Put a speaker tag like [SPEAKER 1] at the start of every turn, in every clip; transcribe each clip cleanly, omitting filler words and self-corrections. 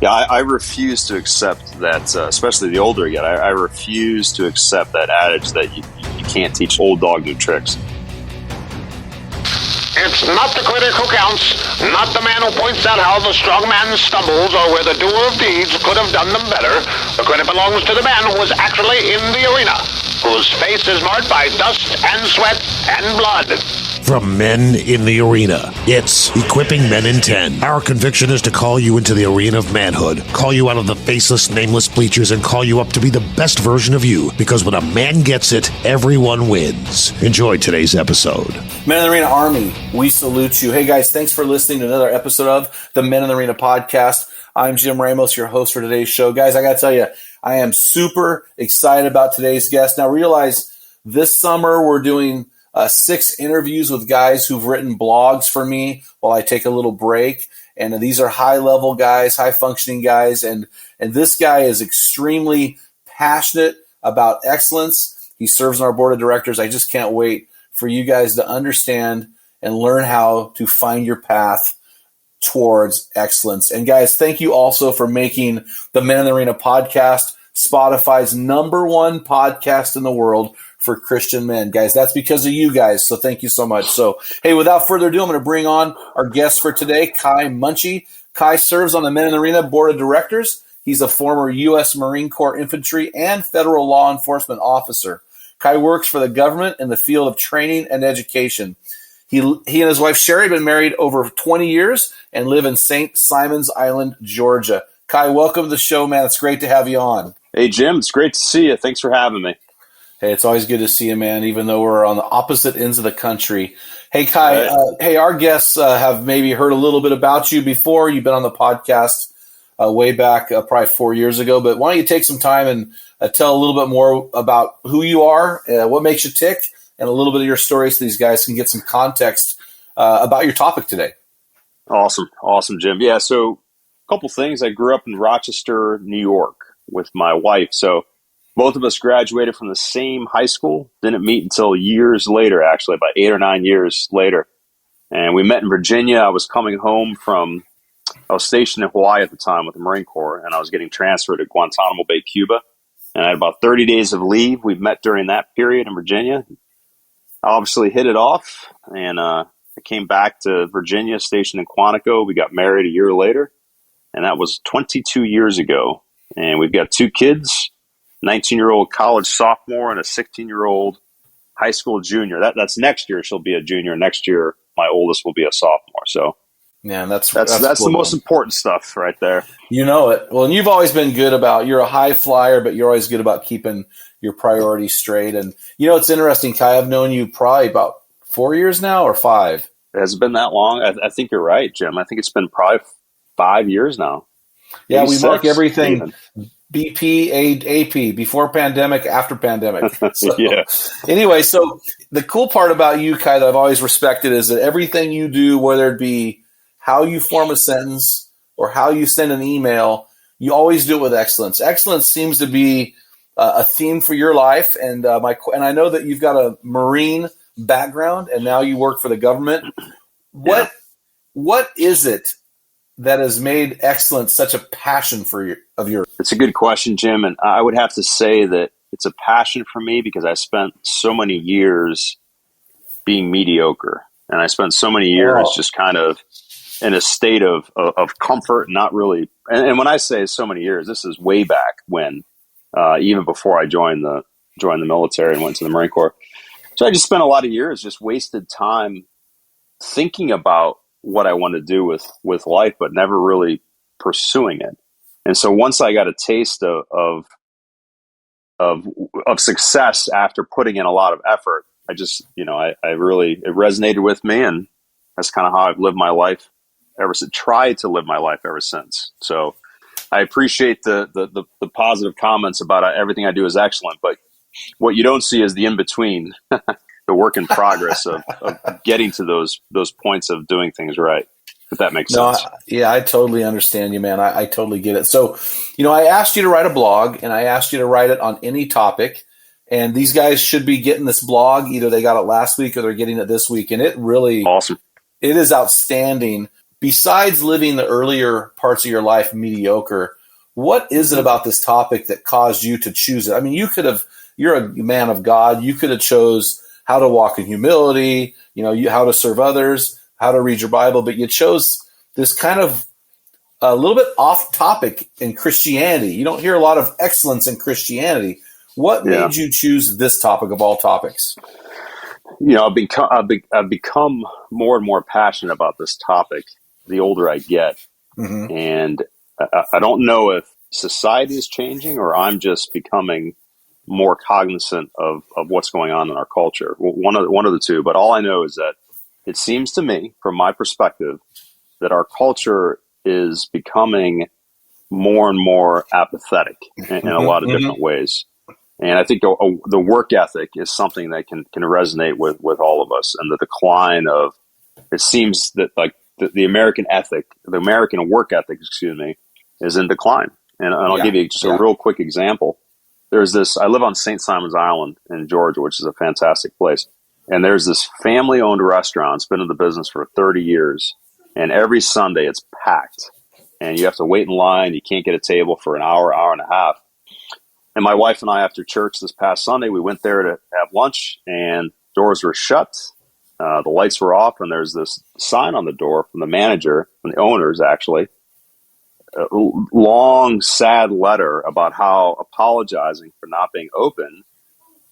[SPEAKER 1] Yeah, I refuse to accept that, especially the older you get. I refuse to accept that adage that you can't teach old dog new tricks.
[SPEAKER 2] It's not the critic who counts, not the man who points out how the strong man stumbles or where the doer of deeds could have done them better. The credit belongs to the man who was actually in the arena, whose face is marked by dust and sweat and blood.
[SPEAKER 3] From Men in the Arena, it's Equipping Men in 10. Our conviction is to call you into the arena of manhood, call you out of the faceless, nameless bleachers, and call you up to be the best version of you, because when a man gets it, everyone wins. Enjoy today's episode.
[SPEAKER 4] Men in the Arena Army, we salute you. Hey guys, thanks for listening to another episode of the Men in the Arena podcast. I'm Jim Ramos, your host for today's show. Guys, I got to tell you, I am super excited about today's guest. Now realize this summer we're doing 6 interviews with guys who've written blogs for me while I take a little break. And these are high-level guys, high-functioning guys. And this guy is extremely passionate about excellence. He serves on our board of directors. I just can't wait for you guys to understand and learn how to find your path towards excellence. And guys, thank you also for making the Men in the Arena podcast Spotify's #1 podcast in the world for Christian men. Guys, that's because of you guys, so thank you so much. So, hey, without further ado, I'm going to bring on our guest for today, Kai Munshi. Kai serves on the Men in the Arena board of directors. He's a former U.S. Marine Corps infantry and federal law enforcement officer. Kai works for the government in the field of training and education. He and his wife, Sheri, have been married over 20 years and live in St. Simons Island, Georgia. Kai, welcome to the show, man. It's great to have you on.
[SPEAKER 1] Hey, Jim, it's great to see you. Thanks for having me.
[SPEAKER 4] Hey, it's always good to see you, man, even though we're on the opposite ends of the country. Hey, Kai, hey, our guests have maybe heard a little bit about you before. You've been on the podcast way back probably 4 years ago, but why don't you take some time and tell a little bit more about who you are, what makes you tick, and a little bit of your story so these guys can get some context about your topic today.
[SPEAKER 1] Awesome, Jim. Yeah, so a couple things. I grew up in Rochester, New York with my wife, so both of us graduated from the same high school, didn't meet until years later, actually, about 8 or 9 years later. And we met in Virginia. I was coming home I was stationed in Hawaii at the time with the Marine Corps, and I was getting transferred to Guantanamo Bay, Cuba. And I had about 30 days of leave. We met during that period in Virginia. I obviously hit it off, and I came back to Virginia, stationed in Quantico. We got married a year later, and that was 22 years ago. And we've got 2 kids. 19-year-old college sophomore and a 16-year-old high school junior. That's next year. She'll be a junior. Next year, my oldest will be a sophomore. So,
[SPEAKER 4] yeah, that's
[SPEAKER 1] cool, the most
[SPEAKER 4] man.
[SPEAKER 1] important stuff right there.
[SPEAKER 4] You know it. Well, and you've always been good about. You're a high flyer, but you're always good about keeping your priorities straight. And you know, it's interesting, Kai. I've known you probably about 4 years now, or 5.
[SPEAKER 1] Has it been that long? I think you're right, Jim. I think it's been probably 5 years now.
[SPEAKER 4] Yeah,
[SPEAKER 1] Maybe
[SPEAKER 4] we
[SPEAKER 1] 6,
[SPEAKER 4] mark everything.
[SPEAKER 1] Even.
[SPEAKER 4] BP, AP, before pandemic, after pandemic. So,
[SPEAKER 1] yeah.
[SPEAKER 4] Anyway, so the cool part about you, Kai, that I've always respected is that everything you do, whether it be how you form a sentence or how you send an email, you always do it with excellence. Excellence seems to be a theme for your life, and I know that you've got a Marine background, and now you work for the government. What is it that has made excellence such a passion of yours?
[SPEAKER 1] It's a good question, Jim. And I would have to say that it's a passion for me because I spent so many years being mediocre. And I spent so many years just kind of in a state of comfort, not really. And when I say so many years, this is way back when, even before I joined the military and went to the Marine Corps. So I just spent a lot of years just wasted time thinking about what I want to do with life, but never really pursuing it. And so once I got a taste of success after putting in a lot of effort, I just, I really, it resonated with me, and that's kind of how I've lived my life ever since, tried to live my life ever since. So I appreciate the positive comments about everything I do is excellent, but what you don't see is the in-between, the work in progress of getting to those points of doing things right, if that makes sense.
[SPEAKER 4] I totally understand you, man. I totally get it. So, I asked you to write a blog, and I asked you to write it on any topic, and these guys should be getting this blog. Either they got it last week or they're getting it this week, and it really
[SPEAKER 1] awesome.
[SPEAKER 4] It is outstanding. besides living the earlier parts of your life mediocre, what is it about this topic that caused you to choose it? I mean, you're a man of God. You could have chose how to walk in humility, how to serve others, how to read your Bible, but you chose this kind of a little bit off topic in Christianity. You don't hear a lot of excellence in Christianity. What made you choose this topic of all topics?
[SPEAKER 1] I've become more and more passionate about this topic the older I get. Mm-hmm. And I don't know if society is changing or I'm just becoming more cognizant of what's going on in our culture. One of the two, but all I know is that it seems to me, from my perspective, that our culture is becoming more and more apathetic in a lot of different ways. And I think the work ethic is something that can resonate with all of us. And the decline of, it seems that like the American ethic, the American work ethic, is in decline. And I'll give you just a real quick example. There's this, I live on St. Simon's Island in Georgia, which is a fantastic place. And there's this family-owned restaurant. It's been in the business for 30 years. And every Sunday it's packed. And you have to wait in line. You can't get a table for an hour, hour and a half. And my wife and I, after church this past Sunday, we went there to have lunch, and doors were shut. The lights were off, and there's this sign on the door from the manager, from the owners, actually, a long, sad letter about how apologizing for not being open.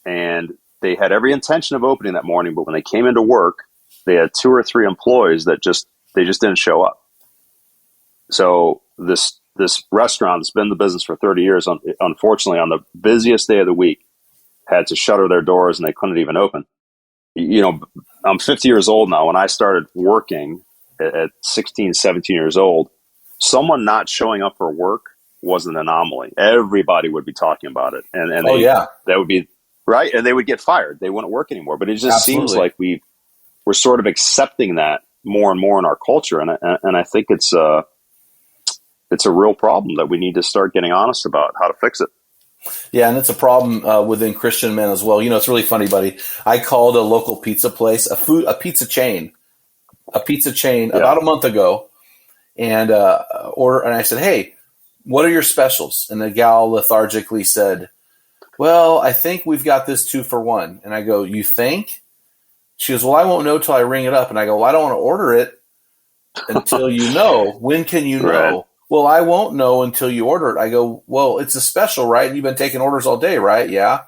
[SPEAKER 1] And they had every intention of opening that morning, but when they came into work, they had 2 or 3 employees that just didn't show up. So this restaurant that's been in the business for 30 years, unfortunately, on the busiest day of the week, had to shutter their doors and they couldn't even open. I'm 50 years old now. When I started working at 16, 17 years old, someone not showing up for work was an anomaly. Everybody would be talking about it. And that would be right. And they would get fired. They wouldn't work anymore. But it just seems like we're sort of accepting that more and more in our culture. And I think it's a real problem that we need to start getting honest about how to fix it.
[SPEAKER 4] Yeah, and it's a problem within Christian men as well. It's really funny, buddy. I called a local pizza place, a pizza chain about a month ago, and I said, "Hey, what are your specials?" And the gal lethargically said, "Well, I think we've got this 2 for $1." And I go, "You think?" She goes, "Well, I won't know till I ring it up." And I go, "Well, I don't want to order it until you know. When can you know?"
[SPEAKER 1] Right.
[SPEAKER 4] "Well, I won't know until you order it." I go, "Well, it's a special, right? You've been taking orders all day, right?" "Yeah."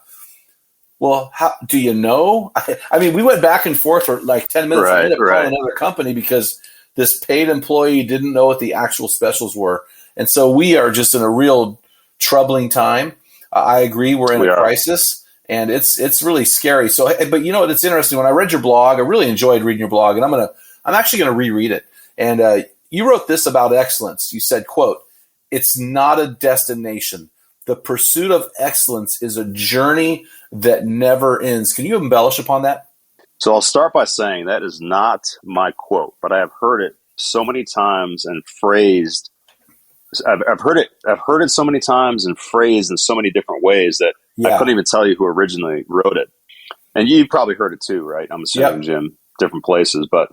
[SPEAKER 4] "Well, how do you know?" I mean, we went back and forth for like 10 minutes. I ended up calling another company because this paid employee didn't know what the actual specials were. And so we are just in a real troubling time. I agree. We're in a crisis, and it's really scary. So, but you know what? It's interesting. When I read your blog, I really enjoyed reading your blog, and I'm actually going to reread it. And you wrote this about excellence. You said, quote, "It's not a destination. The pursuit of excellence is a journey that never ends." Can you embellish upon that?
[SPEAKER 1] So I'll start by saying that is not my quote, but I have heard it so many times and phrased. I've heard it so many times and phrased in so many different ways that I couldn't even tell you who originally wrote it. And you probably heard it too, right? I'm assuming, Jim, different places. But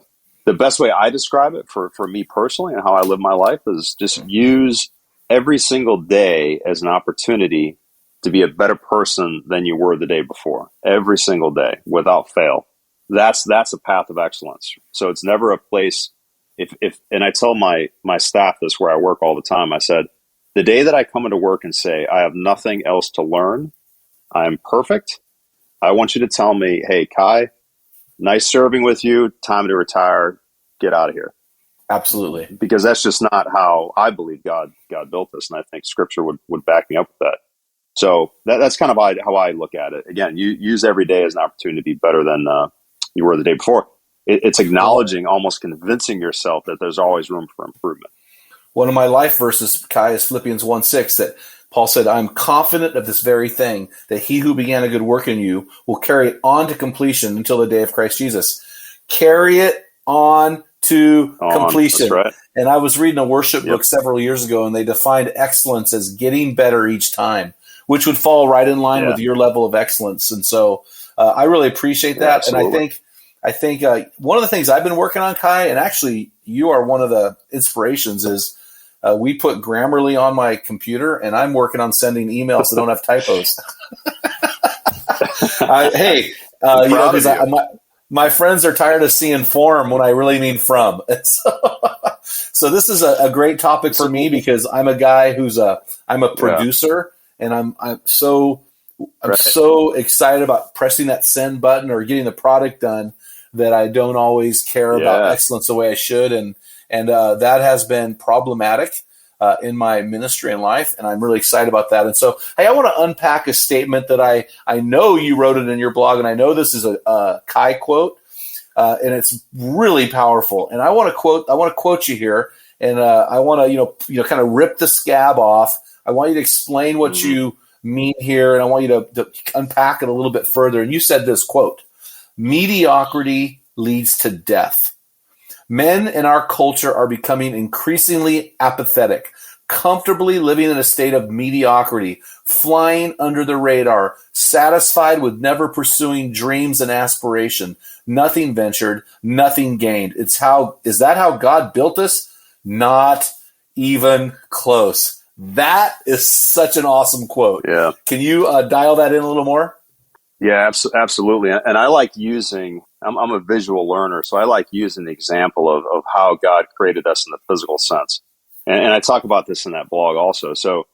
[SPEAKER 1] the best way I describe it for me personally and how I live my life is just use every single day as an opportunity to be a better person than you were the day before. Every single day, without fail. That's a path of excellence. So it's never a place. And I tell my staff this where I work all the time. I said, the day that I come into work and say, I have nothing else to learn, I'm perfect, I want you to tell me, "Hey, Kai, nice serving with you, time to retire, get out of here."
[SPEAKER 4] Absolutely.
[SPEAKER 1] Because that's just not how I believe God built this. And I think Scripture would back me up with that. So that's kind of how I look at it. Again, you use every day as an opportunity to be better than you were the day before. It's acknowledging, almost convincing yourself that there's always room for improvement.
[SPEAKER 4] One of my life verses, Kai, is Philippians 1:6, that Paul said, "I'm confident of this very thing, that he who began a good work in you will carry it on to completion until the day of Christ Jesus." Carry it on to completion.
[SPEAKER 1] That's right.
[SPEAKER 4] And I was reading a worship book several years ago, and they defined excellence as getting better each time, which would fall right in line with your level of excellence. And so I really appreciate that.
[SPEAKER 1] Absolutely.
[SPEAKER 4] And I think I think one of the things I've been working on, Kai, and actually you are one of the inspirations, is we put Grammarly on my computer, and I'm working on sending emails that don't have typos. My friends are tired of seeing form when I really mean from. So this is a great topic for me because I'm a guy I'm a producer, and I'm so excited about pressing that send button or getting the product done that I don't always care about excellence the way I should, and that has been problematic in my ministry and life, and I'm really excited about that. And so, hey, I want to unpack a statement that I know you wrote it in your blog, and I know this is a Kai quote, and it's really powerful. And I want to quote you here, and I want to kind of rip the scab off. I want you to explain what you mean here, and I want you to unpack it a little bit further. And you said this quote: "Mediocrity leads to death. Men in our culture are becoming increasingly apathetic, comfortably living in a state of mediocrity, flying under the radar, satisfied with never pursuing dreams and aspiration. Nothing ventured, nothing gained. Is that how God built us? Not even close." That is such an awesome quote.
[SPEAKER 1] Yeah.
[SPEAKER 4] Can you dial that in a little more?
[SPEAKER 1] Yeah, absolutely. And I like using, I'm a visual learner, so I like using the example of how God created us in the physical sense. And I talk about this in that blog also. So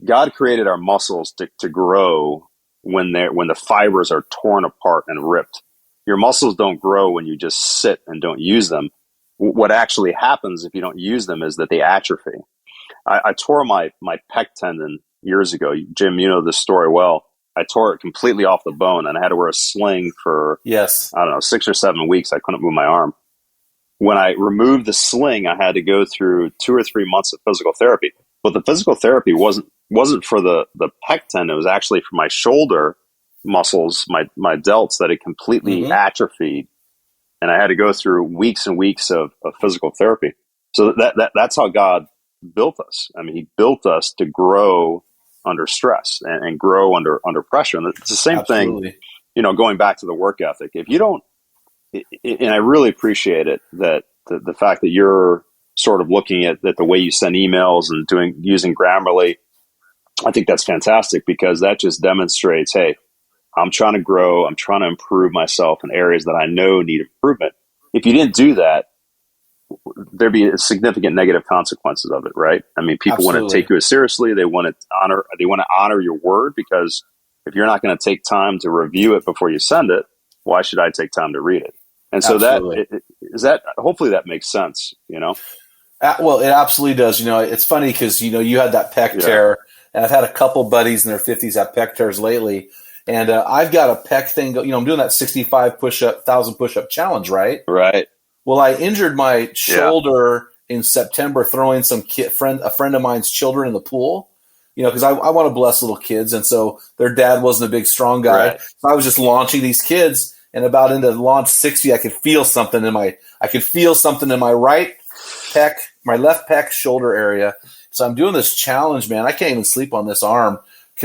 [SPEAKER 1] God created our muscles to grow when the fibers are torn apart and ripped. Your muscles don't grow when you just sit and don't use them. What actually happens if you don't use them is that they atrophy. I tore my pec tendon years ago. Jim, you know this story well. I tore it completely off the bone, and I had to wear a sling for, I don't know, 6 or 7 weeks. I couldn't move my arm. When I removed the sling, I had to go through 2 or 3 months of physical therapy. But the physical therapy wasn't for the pec tendon. It was actually for my shoulder muscles, my delts that had completely atrophied. And I had to go through weeks and weeks of physical therapy. So that's how God built us. I mean, he built us to grow under stress and grow under pressure. And it's the same thing, going back to the work ethic. If you don't, and I really appreciate it, that the fact that you're sort of looking at the way you send emails and using Grammarly, I think that's fantastic because that just demonstrates, hey, I'm trying to grow. I'm trying to improve myself in areas that I know need improvement. If you didn't do that, there'd be significant negative consequences of it, right? I mean, people want to take you as seriously. They want to honor your word, because if you're not going to take time to review it before you send it, why should I take time to read it? And so hopefully that makes sense,
[SPEAKER 4] Well, it absolutely does. It's funny because, you had that pec tear, and I've had a couple buddies in their 50s have pec tears lately. And I've got a pec thing, I'm doing that 65 1,000 push-up challenge, right?
[SPEAKER 1] Right.
[SPEAKER 4] Well, I injured my shoulder in September throwing a friend of mine's children in the pool, because I want to bless little kids. And so their dad wasn't a big, strong guy. Right. So I was just launching these kids, and about into launch 60, I could feel something in my right pec, my left pec shoulder area. So I'm doing this challenge, man. I can't even sleep on this arm.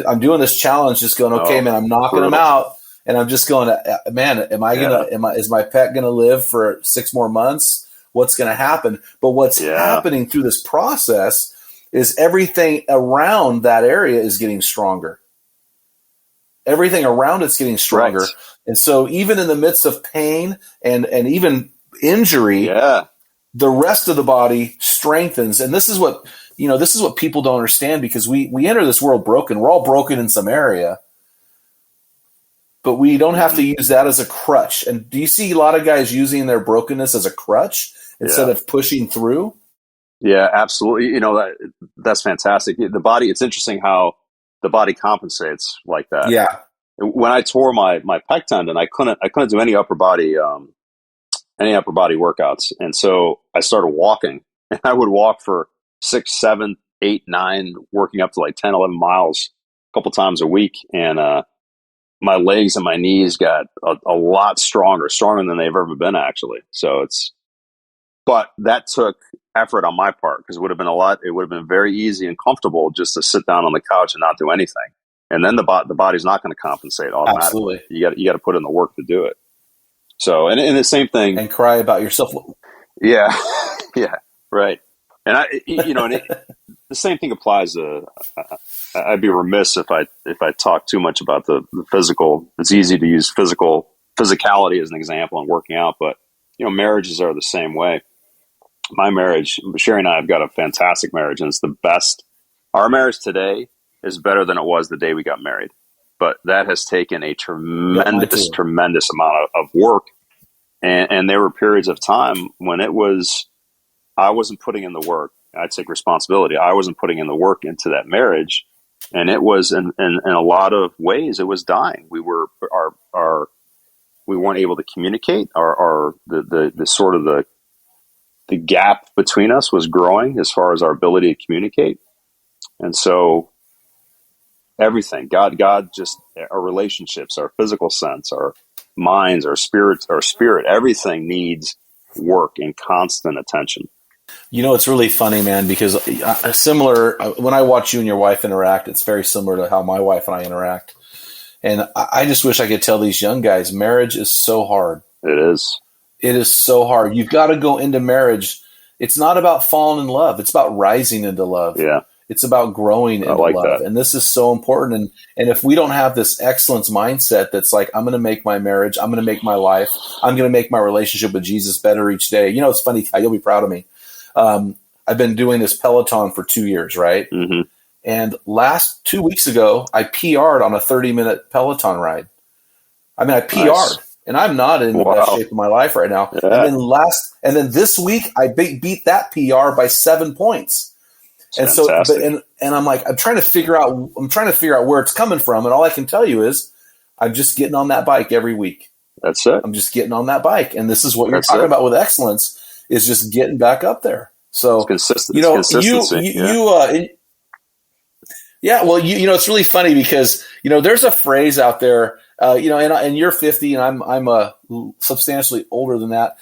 [SPEAKER 4] I'm doing this challenge, just going, okay, man, I'm knocking them out. And I'm just going, man, is my pec going to live for 6 more months? What's going to happen? But what's happening through this process is everything around that area is getting stronger. Everything around it's getting stronger. Right. And so even in the midst of pain and even injury, the rest of the body strengthens. And this is what people don't understand, because we enter this world broken. We're all broken in some area. But we don't have to use that as a crutch. And do you see a lot of guys using their brokenness as a crutch instead of pushing through?
[SPEAKER 1] Yeah, absolutely. That's fantastic. The body, it's interesting how the body compensates like that.
[SPEAKER 4] Yeah.
[SPEAKER 1] When I tore my pec tendon, I couldn't do any upper body workouts. And so I started walking, and I would walk for 6, 7, 8, 9, working up to like 10, 11 miles a couple times a week. And, my legs and my knees got a lot stronger than they've ever been, actually. So but that took effort on my part, because it would have been very easy and comfortable just to sit down on the couch and not do anything. And then the body's not going to compensate automatically.
[SPEAKER 4] Absolutely.
[SPEAKER 1] You got to put in the work to do it. So, and the same thing.
[SPEAKER 4] And cry about yourself.
[SPEAKER 1] Yeah. Yeah. Right. And the same thing applies to, I'd be remiss if I talk too much about the physical. It's easy to use physicality as an example in working out, but marriages are the same way. My marriage, Sheri and I have got a fantastic marriage, and it's the best. Our marriage today is better than it was the day we got married, but that has taken a tremendous amount of work. And there were periods of time when I wasn't putting in the work. I take responsibility. I wasn't putting in the work into that marriage, and it was in a lot of ways it was dying. We weren't able to communicate. The gap between us was growing as far as our ability to communicate. And so everything, God, just our relationships, our physical sense, our minds, our spirit, everything needs work and constant attention.
[SPEAKER 4] It's really funny, man, because when I watch you and your wife interact, it's very similar to how my wife and I interact. And I just wish I could tell these young guys, marriage is so hard.
[SPEAKER 1] It is.
[SPEAKER 4] It is so hard. You've got to go into marriage. It's not about falling in love. It's about rising into love.
[SPEAKER 1] Yeah.
[SPEAKER 4] It's about growing into love. That. And this is so important. And if we don't have this excellence mindset that's like, I'm going to make my marriage, I'm going to make my life, I'm going to make my relationship with Jesus better each day. It's funny. You'll be proud of me. I've been doing this Peloton for 2 years, right?
[SPEAKER 1] Mm-hmm.
[SPEAKER 4] And 2 weeks ago, I PR'd on a 30-minute Peloton ride. I PR'd. Nice. And I'm not in the best shape of my life right now. Yeah. And then this week I beat that PR by 7 points.
[SPEAKER 1] That's
[SPEAKER 4] and
[SPEAKER 1] fantastic.
[SPEAKER 4] So, and I'm like, I'm trying to figure out where it's coming from. And all I can tell you is I'm just getting on that bike every week.
[SPEAKER 1] That's it.
[SPEAKER 4] I'm just getting on that bike. And this is what you're talking about with excellence is just getting back up there. So,
[SPEAKER 1] consistency.
[SPEAKER 4] It's really funny because, there's a phrase out there, and you're 50 and I'm substantially older than that.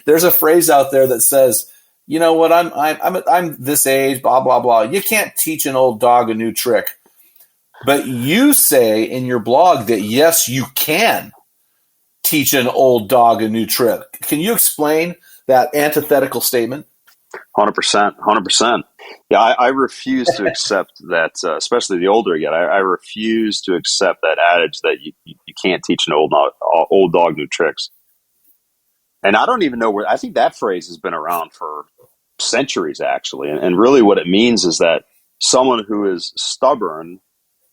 [SPEAKER 4] There's a phrase out there that says, I'm this age, blah, blah, blah. You can't teach an old dog a new trick. But you say in your blog that, yes, you can teach an old dog a new trick. Can you explain that antithetical statement?
[SPEAKER 1] 100%. Yeah, I refuse to accept that, especially the older I get. I refuse to accept that adage that you can't teach an old dog new tricks. And I don't even know where. I think that phrase has been around for centuries, actually. And really, what it means is that someone who is stubborn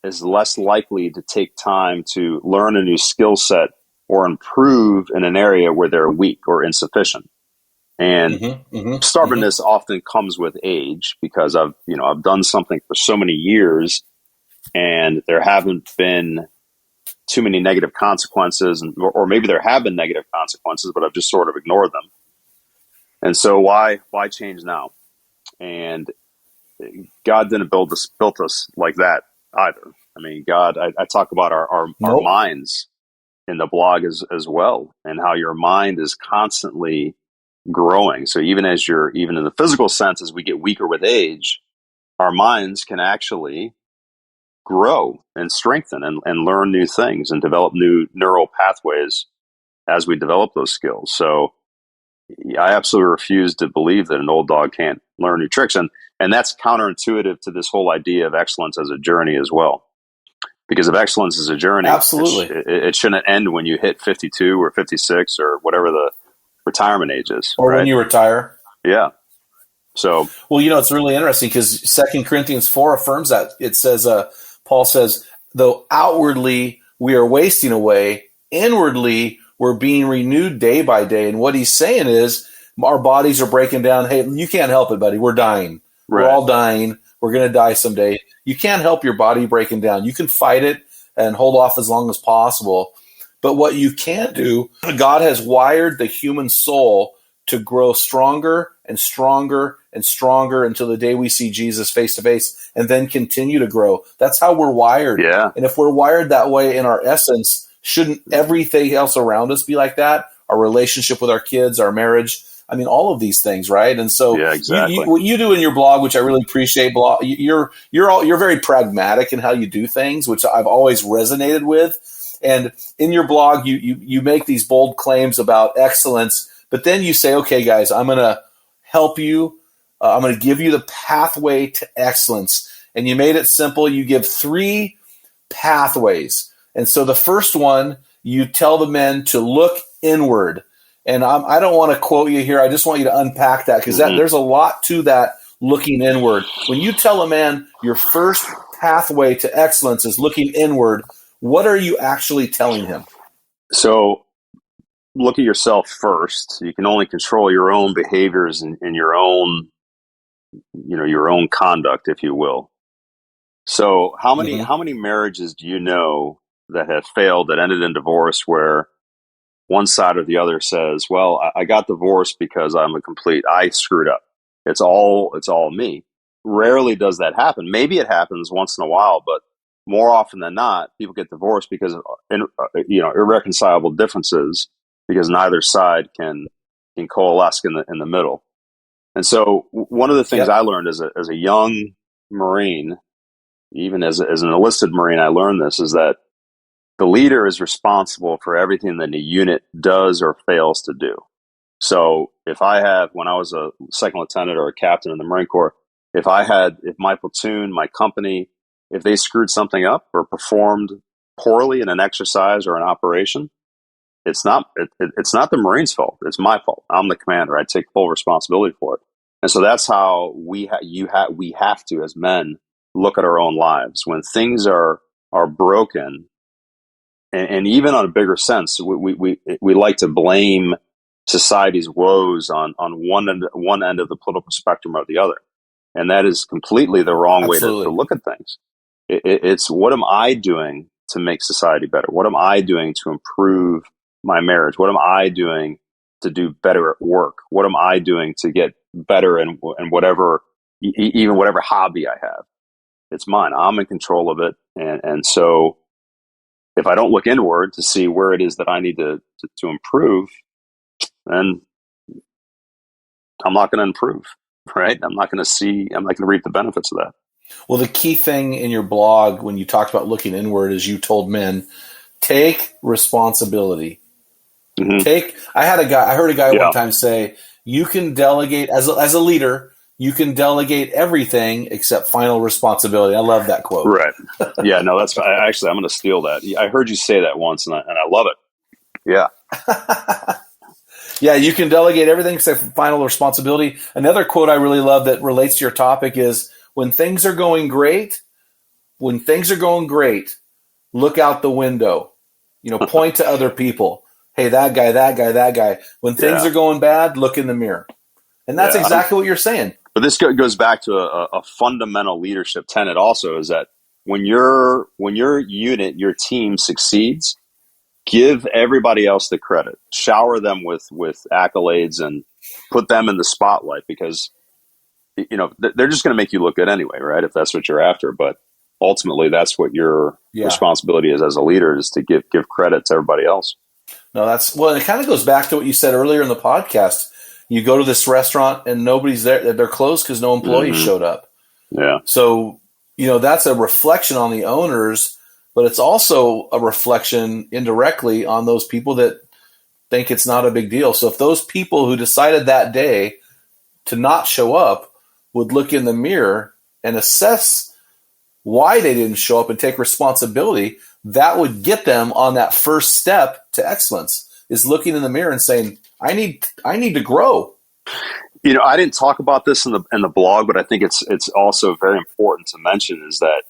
[SPEAKER 1] is less likely to take time to learn a new skill set or improve in an area where they're weak or insufficient. And stubbornness often comes with age because I've done something for so many years and there haven't been too many negative consequences, or maybe there have been negative consequences, but I've just sort of ignored them. And so why change now? And God didn't built us like that either. God, I talk about our minds in the blog as well, and how your mind is constantly growing. So even in the physical sense, as we get weaker with age, our minds can actually grow and strengthen and learn new things and develop new neural pathways as we develop those skills. So I absolutely refuse to believe that an old dog can't learn new tricks. And that's counterintuitive to this whole idea of excellence as a journey as well. Because if excellence is a journey,
[SPEAKER 4] absolutely,
[SPEAKER 1] it shouldn't end when you hit 52 or 56 or whatever the retirement age is.
[SPEAKER 4] Or
[SPEAKER 1] right?
[SPEAKER 4] when you retire.
[SPEAKER 1] Yeah. So,
[SPEAKER 4] well, it's really interesting because 2 Corinthians 4 affirms that. It says, Paul says, though outwardly we are wasting away, inwardly we're being renewed day by day. And what he's saying is our bodies are breaking down. Hey, you can't help it, buddy. We're dying. Right. We're all dying. We're going to die someday. You can't help your body breaking down. You can fight it and hold off as long as possible. But what you can't do, God has wired the human soul to grow stronger and stronger and stronger until the day we see Jesus face to face, and then continue to grow. That's how we're wired.
[SPEAKER 1] Yeah.
[SPEAKER 4] And if we're wired that way in our essence, shouldn't everything else around us be like that? Our relationship with our kids, our marriage, all of these things, right? And so,
[SPEAKER 1] yeah, exactly.
[SPEAKER 4] What you do in your blog, which I really appreciate, you're very pragmatic in how you do things, which I've always resonated with. And in your blog, you make these bold claims about excellence, but then you say, okay, guys, I'm going to help you. I'm going to give you the pathway to excellence. And you made it simple. You give 3 pathways. And so the first one, you tell the men to look inward. And I don't want to quote you here. I just want you to unpack that because there's a lot to that looking inward. When you tell a man your first pathway to excellence is looking inward, what are you actually telling him?
[SPEAKER 1] So look at yourself first. You can only control your own behaviors and your own, your own conduct, if you will. So how many marriages do you know that have failed, that ended in divorce, where one side or the other says, well, I got divorced because I screwed up. It's all me. Rarely does that happen. Maybe it happens once in a while, but more often than not, people get divorced because of irreconcilable differences, because neither side can coalesce in the middle. And so one of the things I learned as a young Marine, even as an enlisted Marine, I learned this, is that the leader is responsible for everything that the unit does or fails to do. So when I was a second lieutenant or a captain in the Marine Corps, if my platoon, my company, if they screwed something up or performed poorly in an exercise or an operation, it's not the Marine's fault. It's my fault. I'm the commander. I take full responsibility for it. And so that's how we have to, as men, look at our own lives. When things are broken, and even on a bigger sense, we like to blame society's woes on one end of the political spectrum or the other, and that is completely the wrong way to look at things. It's what am I doing to make society better? What am I doing to improve my marriage? What am I doing to do better at work? What am I doing to get better in whatever, even whatever hobby I have? It's mine. I'm in control of it, and so if I don't look inward to see where it is that I need to improve, then I'm not going to improve, right? I'm not going to reap the benefits of that.
[SPEAKER 4] Well, the key thing in your blog when you talked about looking inward is you told men, take responsibility. I heard a guy one time say, you can delegate as a leader, you can delegate everything except final responsibility. I love that quote.
[SPEAKER 1] Right. Yeah, no, that's actually, I'm going to steal that. I heard you say that once and I love it. Yeah.
[SPEAKER 4] Yeah, you can delegate everything except final responsibility. Another quote I really love that relates to your topic is, when things are going great, look out the window. Point to other people. Hey, that guy. When things are going bad, look in the mirror. And that's exactly what you're saying.
[SPEAKER 1] But this goes back to a fundamental leadership tenet also, is that when your unit, your team succeeds, give everybody else the credit. Shower them with accolades and put them in the spotlight, because they're just going to make you look good anyway, right? If that's what you're after. But ultimately, that's what your responsibility is as a leader, is to give credit to everybody else.
[SPEAKER 4] No, it kind of goes back to what you said earlier in the podcast. You go to this restaurant and nobody's there. They're closed because no employees showed up.
[SPEAKER 1] Yeah.
[SPEAKER 4] So, that's a reflection on the owners, but it's also a reflection indirectly on those people that think it's not a big deal. So if those people who decided that day to not show up would look in the mirror and assess why they didn't show up and take responsibility, that would get them on that first step to excellence, is looking in the mirror and saying, I need to grow.
[SPEAKER 1] I didn't talk about this in the blog, but I think it's also very important to mention, is that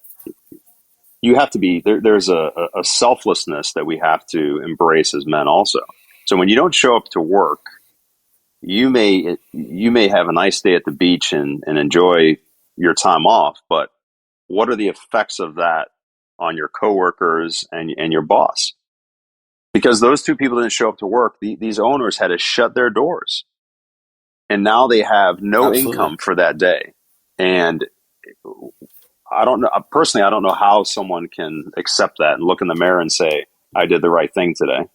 [SPEAKER 1] you have to be there's a selflessness that we have to embrace as men also. So when you don't show up to work, you may have a nice day at the beach and enjoy your time off, but what are the effects of that on your coworkers and your boss? Because those two people didn't show up to work, these owners had to shut their doors, and now they have no income for that day. And I don't know, personally, I don't know how someone can accept that and look in the mirror and say, I did the right thing today.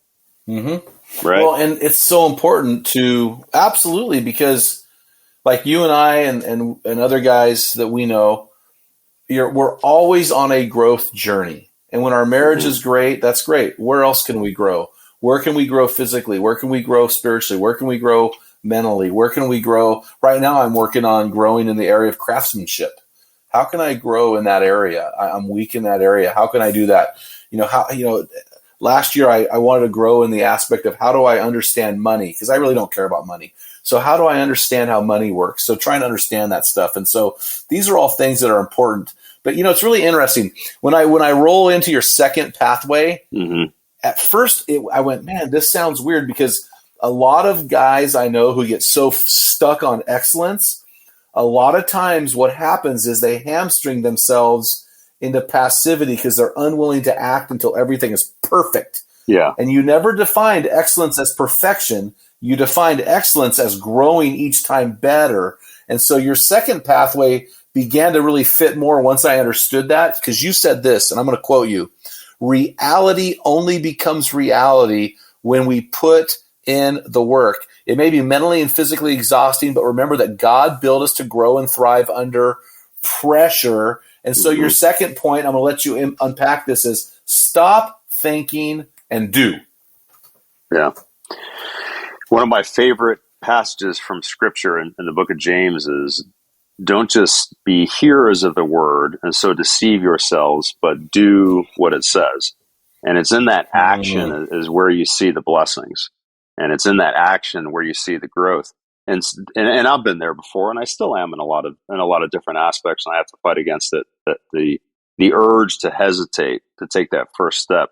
[SPEAKER 1] Mm-hmm. Right.
[SPEAKER 4] Well, and it's so important to, absolutely, because like you and I and other guys that we know, we're always on a growth journey. And when our marriage is great, that's great. Where else can we grow? Where can we grow physically? Where can we grow spiritually? Where can we grow mentally? Where can we grow? Right now, I'm working on growing in the area of craftsmanship. How can I grow in that area? I'm weak in that area. How can I do that? Last year I wanted to grow in the aspect of how do I understand money? Because I really don't care about money. So how do I understand how money works? So trying to understand that stuff. And so these are all things that are important. But, it's really interesting. When I roll into your second pathway, at first I went, man, this sounds weird, because a lot of guys I know who get so stuck on excellence, a lot of times what happens is they hamstring themselves into passivity because they're unwilling to act until everything is perfect.
[SPEAKER 1] Yeah.
[SPEAKER 4] And you never defined excellence as perfection. You defined excellence as growing each time better. And so your second pathway began to really fit more once I understood that, because you said this, and I'm going to quote you: reality only becomes reality when we put in the work. It may be mentally and physically exhausting, but remember that God built us to grow and thrive under pressure. And so your second point, I'm going to let you unpack this, is stop thinking and do.
[SPEAKER 1] Yeah. One of my favorite passages from Scripture in the book of James is, don't just be hearers of the word and so deceive yourselves, but do what it says. And it's in that action is where you see the blessings. And it's in that action where you see the growth. And I've been there before, and I still am in a lot of different aspects, and I have to fight against it. That the urge to hesitate, to take that first step.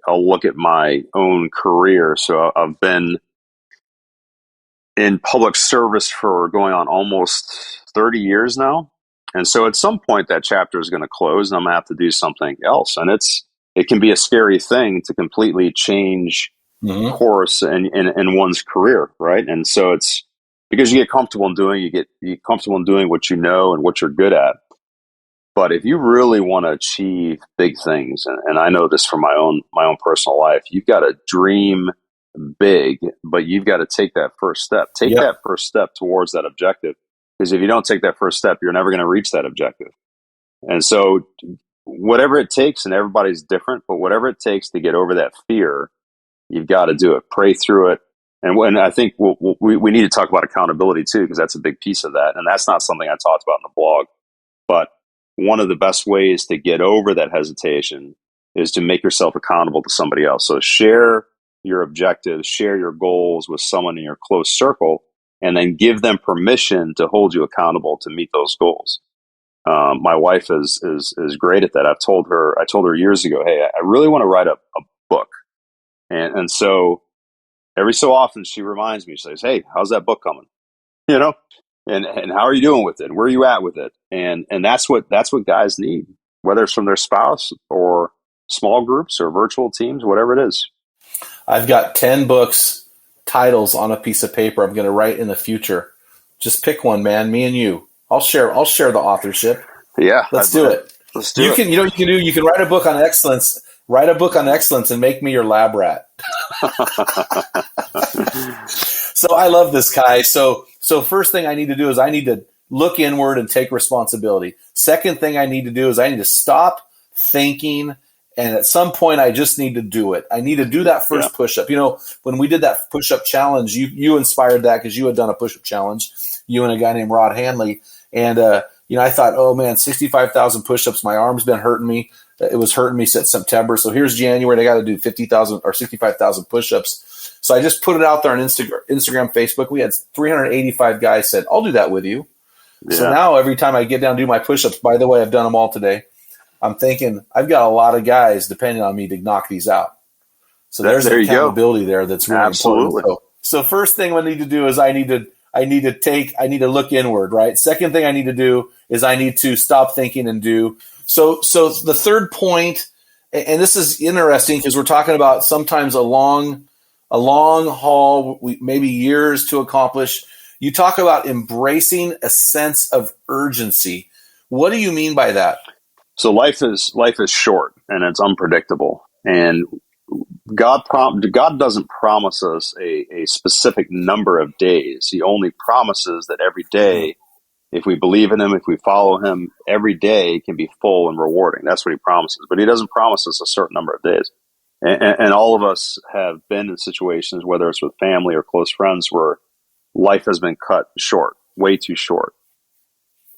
[SPEAKER 1] I'll look at my own career. So I've been in public service for going on almost 30 years now. And so at some point that chapter is going to close, and I'm going to have to do something else. And it can be a scary thing to completely change course in one's career, right? And so it's because you get comfortable in doing, what you know and what you're good at. But if you really want to achieve big things, and I know this from my own personal life, you've got to dream big, but you've got to take that first step. Take that first step towards that objective. Because if you don't take that first step, you're never going to reach that objective. And so whatever it takes, and everybody's different, but whatever it takes to get over that fear, you've got to do it. Pray through it. And when I think we need to talk about accountability too, because that's a big piece of that. And that's not something I talked about in the blog. But one of the best ways to get over that hesitation is to make yourself accountable to somebody else. So share your objectives, share your goals with someone in your close circle, and then give them permission to hold you accountable to meet those goals. My wife is great at that. I told her years ago, hey, I really want to write a book. And so every so often she reminds me, she says, hey, how's that book coming? And how are you doing with it? Where are you at with it? And that's what guys need, whether it's from their spouse or small groups or virtual teams, whatever it is.
[SPEAKER 4] I've got 10 books titles on a piece of paper I'm going to write in the future. Just pick one, man. Me and you. I'll share the authorship.
[SPEAKER 1] Yeah.
[SPEAKER 4] Let's do it.
[SPEAKER 1] Let's do it.
[SPEAKER 4] You can write a book on excellence. Write a book on excellence and make me your lab rat. So I love this, Kai. So first thing I need to do is I need to look inward and take responsibility. Second thing I need to do is I need to stop thinking, and at some point I just need to do it. I need to do that first push-up. When we did that push-up challenge, you inspired that because you had done a push-up challenge, you and a guy named Rod Hanley. And, I thought, oh man, 65,000 push-ups. My arm's been hurting me. It was hurting me since September. So here's January. I got to do 50,000 or 65,000 push-ups. So I just put it out there on Instagram, Facebook. We had 385 guys said, I'll do that with you. Yeah. So now every time I get down to do my push-ups, by the way, I've done them all today. I'm thinking I've got a lot of guys depending on me to knock these out. So there's an accountability there that's really important. So first thing I need to do is I need to look inward, right? Second thing I need to do is I need to stop thinking and do. So the third point, and this is interesting because we're talking about sometimes a long haul, maybe years to accomplish. You talk about embracing a sense of urgency. What do you mean by that?
[SPEAKER 1] So life is short and it's unpredictable, and God doesn't promise us a specific number of days. He only promises that every day if we believe in him, if we follow him, every day can be full and rewarding. That's what he promises. But he doesn't promise us a certain number of days. And all of us have been in situations, whether it's with family or close friends, where life has been cut short, way too short.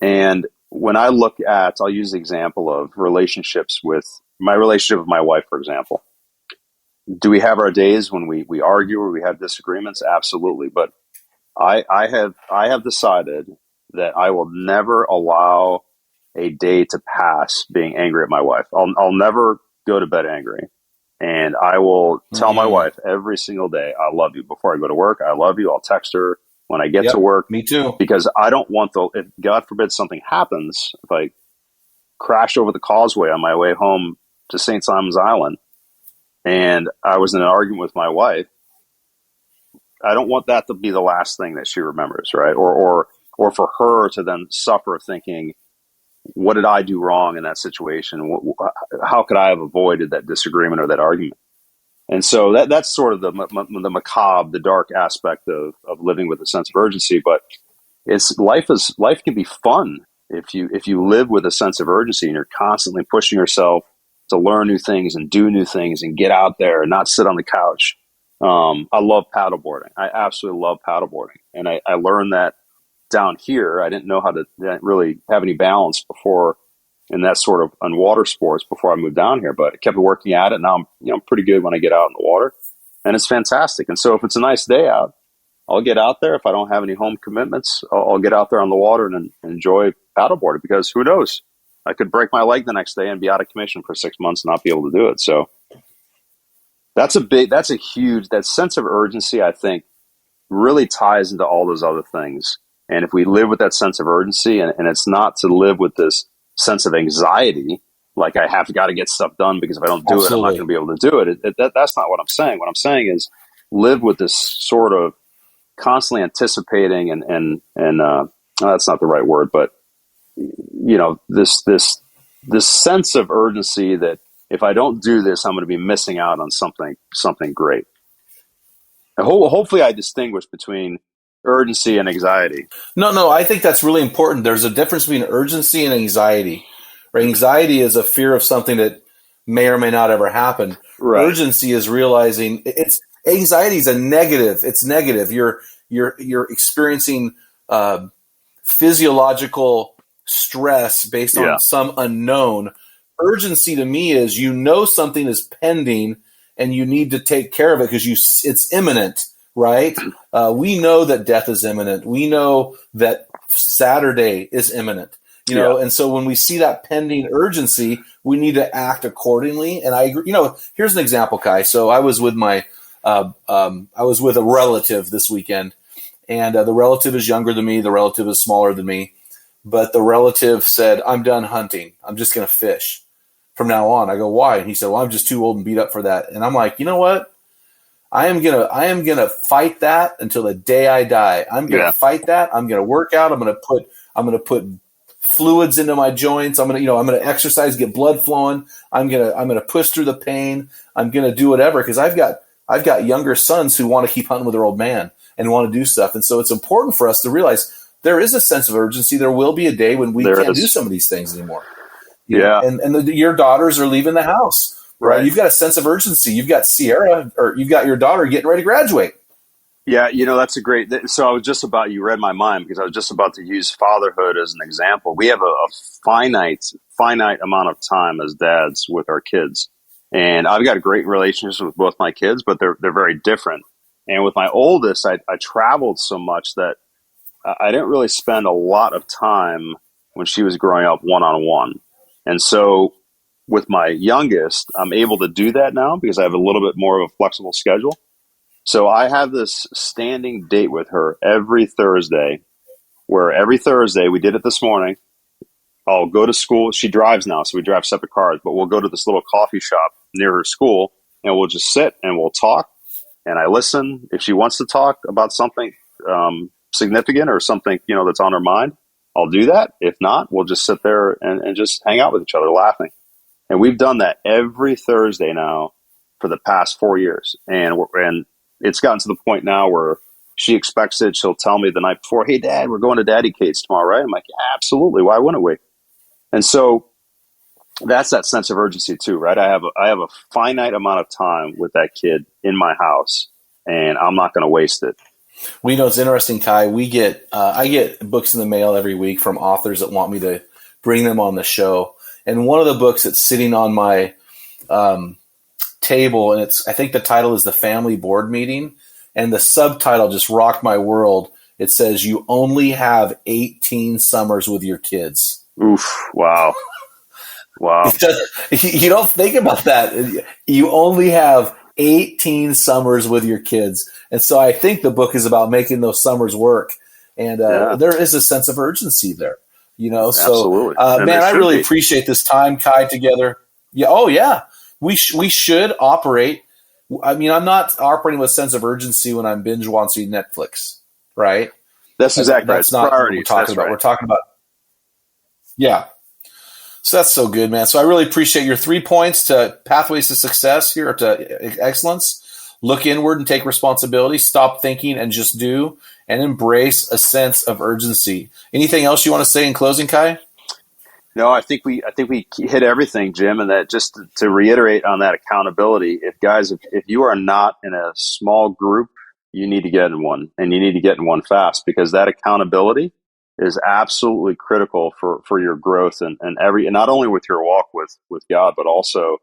[SPEAKER 1] And when I look at, I'll use the example of relationships with my relationship with my wife, for example. Do we have our days when we argue or we have disagreements? Absolutely. But I have decided that I will never allow a day to pass being angry at my wife. I'll never go to bed angry. And I will tell my wife every single day, I love you. Before I go to work, I love you. I'll text her when I get to work.
[SPEAKER 4] Me too.
[SPEAKER 1] Because I don't want if God forbid something happens, if I crash over the causeway on my way home to St. Simon's Island and I was in an argument with my wife, I don't want that to be the last thing that she remembers, right? Or for her to then suffer thinking, what did I do wrong in that situation? How could I have avoided that disagreement or that argument? And so that's sort of the macabre, the dark aspect of living with a sense of urgency. But life can be fun if you live with a sense of urgency and you're constantly pushing yourself to learn new things and do new things and get out there and not sit on the couch. I love paddleboarding. I absolutely love paddleboarding, and I learned that down here. I didn't know how to really have any balance before in that sort of on water sports before I moved down here, but I kept working at it. Now I'm pretty good when I get out in the water, and it's fantastic. And so if it's a nice day out, I'll get out there. If I don't have any home commitments, I'll get out there on the water and enjoy paddleboarding, because who knows? I could break my leg the next day and be out of commission for 6 months and not be able to do it. So that's a huge, that sense of urgency, I think, really ties into all those other things. And if we live with that sense of urgency, and it's not to live with this sense of anxiety, like I have got to get stuff done because if I don't do it, I'm not going to be able to do it. That's not what I'm saying. What I'm saying is live with this sort of constantly anticipating and that's not the right word, but this sense of urgency that if I don't do this, I'm going to be missing out on something great. And hopefully I distinguish between urgency and anxiety.
[SPEAKER 4] No, I think that's really important. There's a difference between urgency and anxiety. Right? Anxiety is a fear of something that may or may not ever happen. Right. Urgency is realizing anxiety is a negative. It's negative. You're experiencing physiological stress based on some unknown. Urgency to me is something is pending and you need to take care of it because it's imminent, right? We know that death is imminent. We know that Saturday is imminent, and so when we see that pending urgency, we need to act accordingly. And I agree. Here's an example, Kai. So I was with I was with a relative this weekend, and the relative is younger than me. The relative is smaller than me. But the relative said, I'm done hunting. I'm just going to fish from now on. I go, why? And he said, well, I'm just too old and beat up for that. And I'm like, you know what? I am going to fight that until the day I die. I'm going to fight that. I'm going to work out. I'm going to put fluids into my joints. I'm going to exercise, get blood flowing. I'm going to push through the pain. I'm going to do whatever. Cause I've got younger sons who want to keep hunting with their old man and want to do stuff. And so it's important for us to realize there is a sense of urgency. There will be a day when we can't do some of these things anymore. Your daughters are leaving the house, right? You've got a sense of urgency. You've got Sierra, or you've got your daughter getting ready to graduate.
[SPEAKER 1] Yeah, that's a great. So I was just about, you read my mind because I was just about to use fatherhood as an example. We have a finite amount of time as dads with our kids, and I've got great relationships with both my kids, but they're very different. And with my oldest, I traveled so much that I didn't really spend a lot of time when she was growing up one-on-one. And so with my youngest, I'm able to do that now because I have a little bit more of a flexible schedule. So I have this standing date with her every Thursday, where every Thursday, we did it this morning, I'll go to school. She drives now, so we drive separate cars, but we'll go to this little coffee shop near her school, and we'll just sit and we'll talk. And I listen. If she wants to talk about something significant or something, that's on her mind, I'll do that. If not, we'll just sit there and just hang out with each other laughing. And we've done that every Thursday now for the past 4 years. And it's gotten to the point now where She expects it. She'll tell me the night before, "Hey, Dad, we're going to Daddy Kate's tomorrow, right?" I'm like, "Yeah, absolutely. Why wouldn't we?" And so that's that sense of urgency too, right? I have a finite amount of time with that kid in my house, and I'm not going to waste it.
[SPEAKER 4] We know it's interesting, Kai. I get books in the mail every week from authors that want me to bring them on the show. And one of the books that's sitting on my table, and I think the title is The Family Board Meeting, and the subtitle just rocked my world. It says, "You only have 18 summers with your kids."
[SPEAKER 1] Oof! Wow! Wow!
[SPEAKER 4] You don't think about that. You only have 18 summers with your kids. And so I think the book is about making those summers work. And
[SPEAKER 1] Yeah,
[SPEAKER 4] there is a sense of urgency there, So,
[SPEAKER 1] absolutely.
[SPEAKER 4] man, I really appreciate this time, Kai, together. Yeah. Oh, yeah. We should operate. I mean, I'm not operating with a sense of urgency when I'm binge watching Netflix, right?
[SPEAKER 1] That's exactly right.
[SPEAKER 4] That's not
[SPEAKER 1] priorities.
[SPEAKER 4] what we're talking about. Right. We're talking about, yeah. So that's so good, man. So I really appreciate your 3 points to pathways to success here, to excellence. Look inward and take responsibility. Stop thinking and just do, and embrace a sense of urgency. Anything else you want to say in closing, Kai?
[SPEAKER 1] No, I think we hit everything, Jim. And that, just to reiterate on that accountability, if you are not in a small group, you need to get in one, and you need to get in one fast, because that accountability is absolutely critical for your growth and not only with your walk with God, but also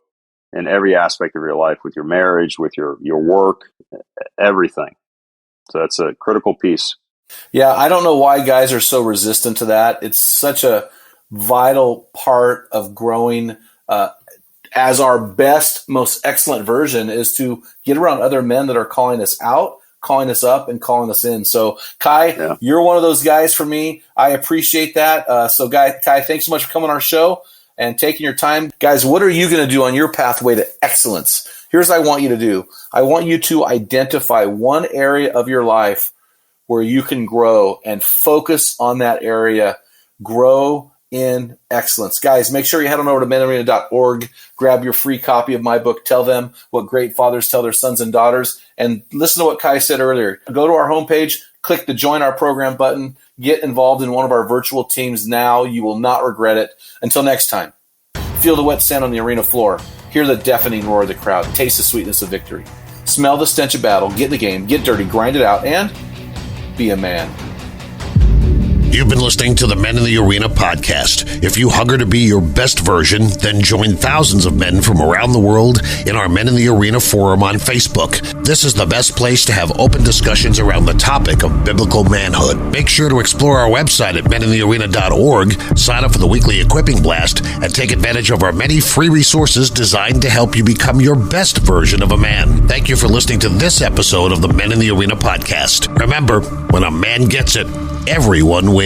[SPEAKER 1] in every aspect of your life, with your marriage, with your work, everything. So that's a critical piece.
[SPEAKER 4] Yeah, I don't know why guys are so resistant to that. It's such a vital part of growing as our best, most excellent version is to get around other men that are calling us out, calling us up, and calling us in. So, Kai, You're one of those guys for me. I appreciate that. Kai, thanks so much for coming on our show and taking your time. Guys, what are you going to do on your pathway to excellence? Here's what I want you to do. I want you to identify one area of your life where you can grow and focus on that area. Grow in excellence. Guys, make sure you head on over to menarena.org, grab your free copy of my book, Tell Them What Great Fathers Tell Their Sons and Daughters, and listen to what Kai said earlier. Go to our homepage, click the Join Our Program button, get involved in one of our virtual teams now. You will not regret it. Until next time, feel the wet sand on the arena floor, hear the deafening roar of the crowd, taste the sweetness of victory, smell the stench of battle, get in the game, get dirty, grind it out, and be a man.
[SPEAKER 3] You've been listening to the Men in the Arena podcast. If you hunger to be your best version, then join thousands of men from around the world in our Men in the Arena forum on Facebook. This is the best place to have open discussions around the topic of biblical manhood. Make sure to explore our website at meninthearena.org, sign up for the weekly equipping blast, and take advantage of our many free resources designed to help you become your best version of a man. Thank you for listening to this episode of the Men in the Arena podcast. Remember, when a man gets it, everyone wins.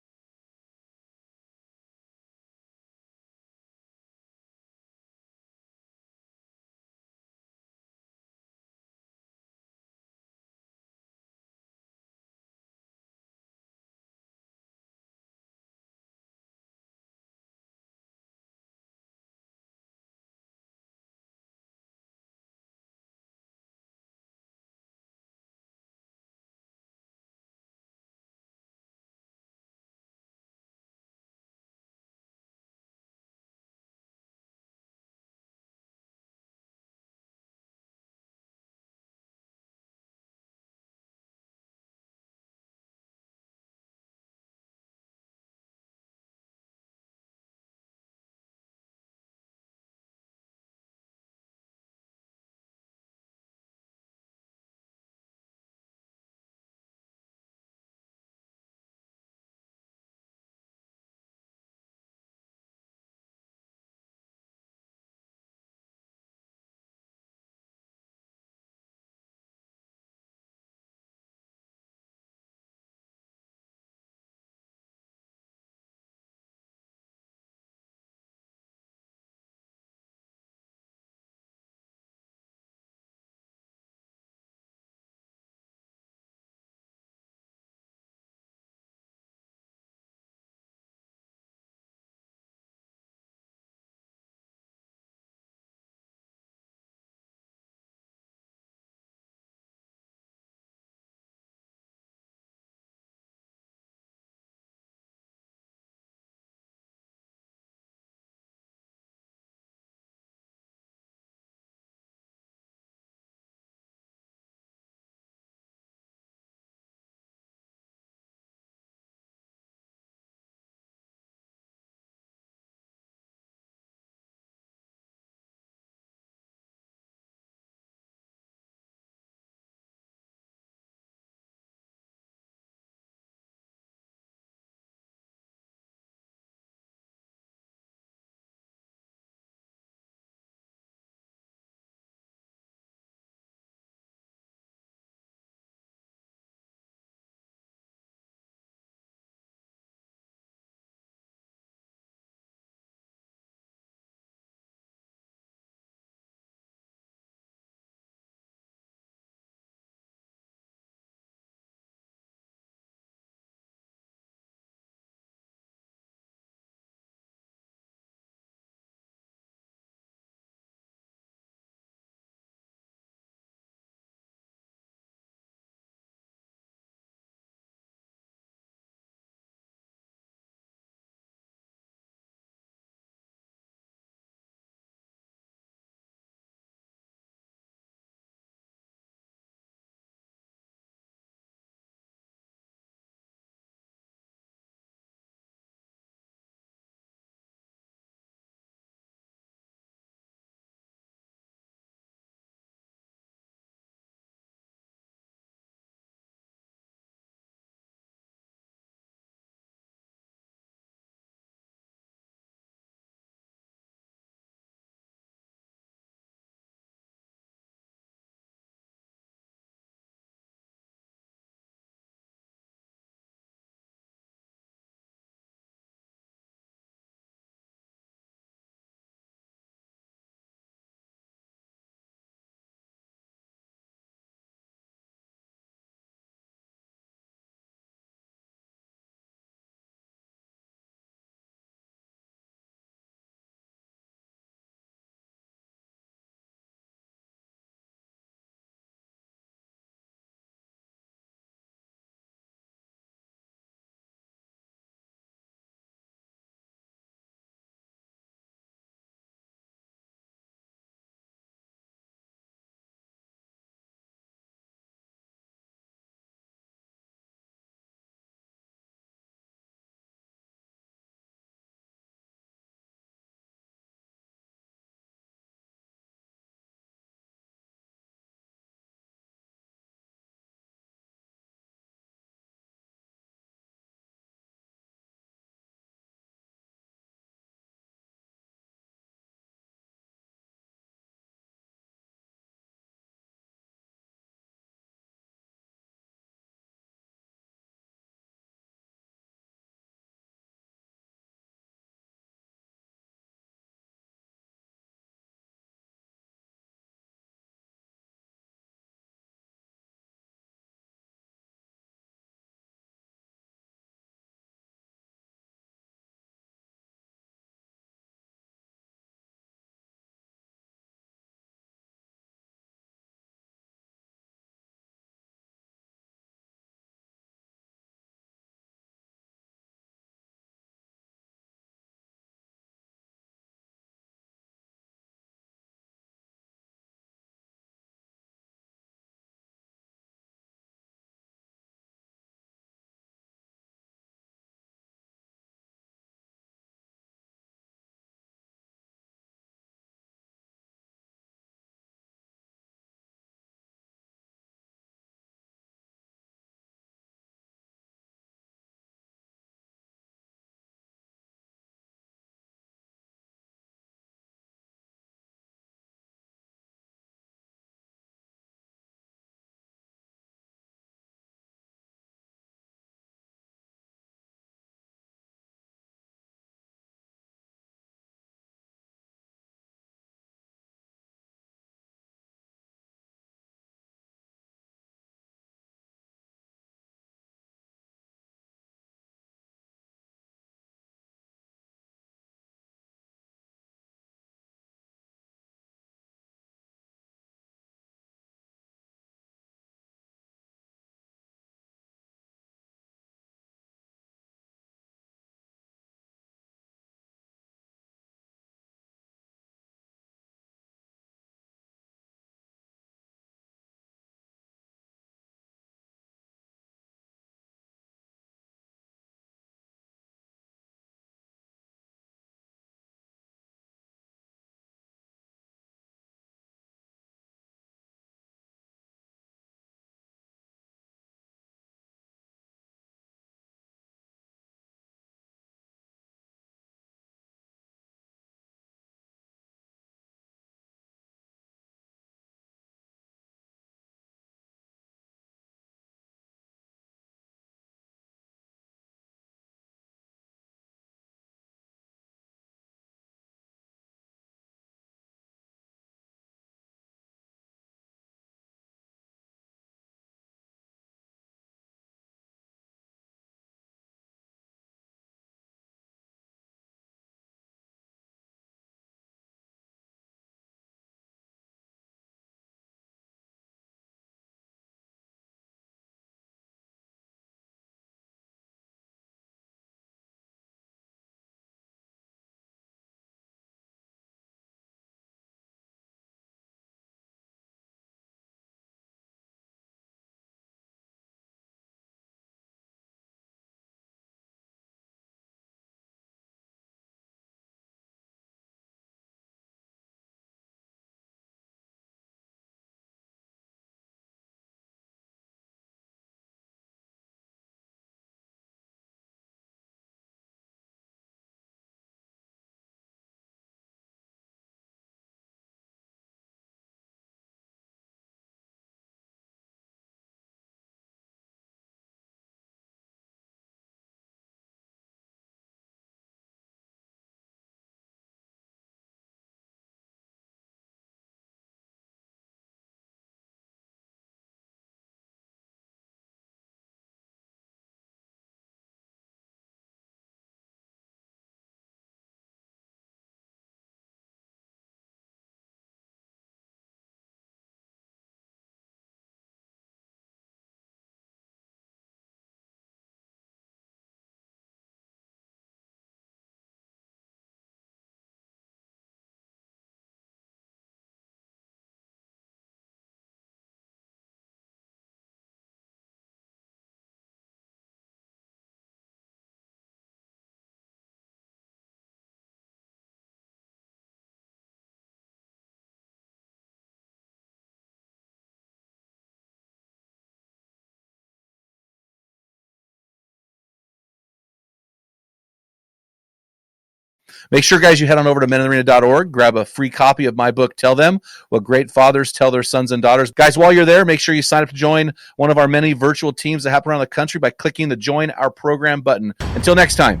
[SPEAKER 4] Make sure, guys, you head on over to meninthearena.org, grab a free copy of my book, Tell Them What Great Fathers Tell Their Sons and Daughters. Guys, while you're there, make sure you sign up to join one of our many virtual teams that happen around the country by clicking the Join Our Program button. Until next time,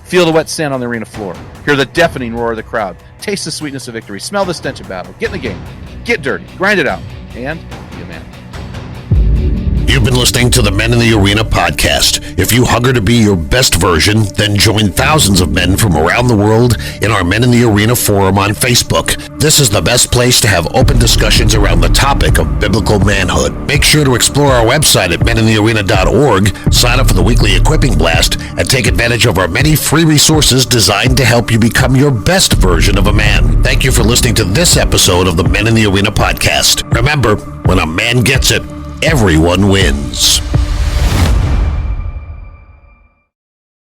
[SPEAKER 4] feel the wet sand on the arena floor. Hear the deafening roar of the crowd. Taste the sweetness of victory. Smell the stench of battle. Get in the game. Get dirty. Grind it out. And be a man.
[SPEAKER 3] You've been listening to the Men in the Arena podcast. If you hunger to be your best version, then join thousands of men from around the world in our Men in the Arena forum on Facebook. This is the best place to have open discussions around the topic of biblical manhood. Make sure to explore our website at meninthearena.org, sign up for the weekly equipping blast, and take advantage of our many free resources designed to help you become your best version of a man. Thank you for listening to this episode of the Men in the Arena podcast. Remember, when a man gets it, everyone wins.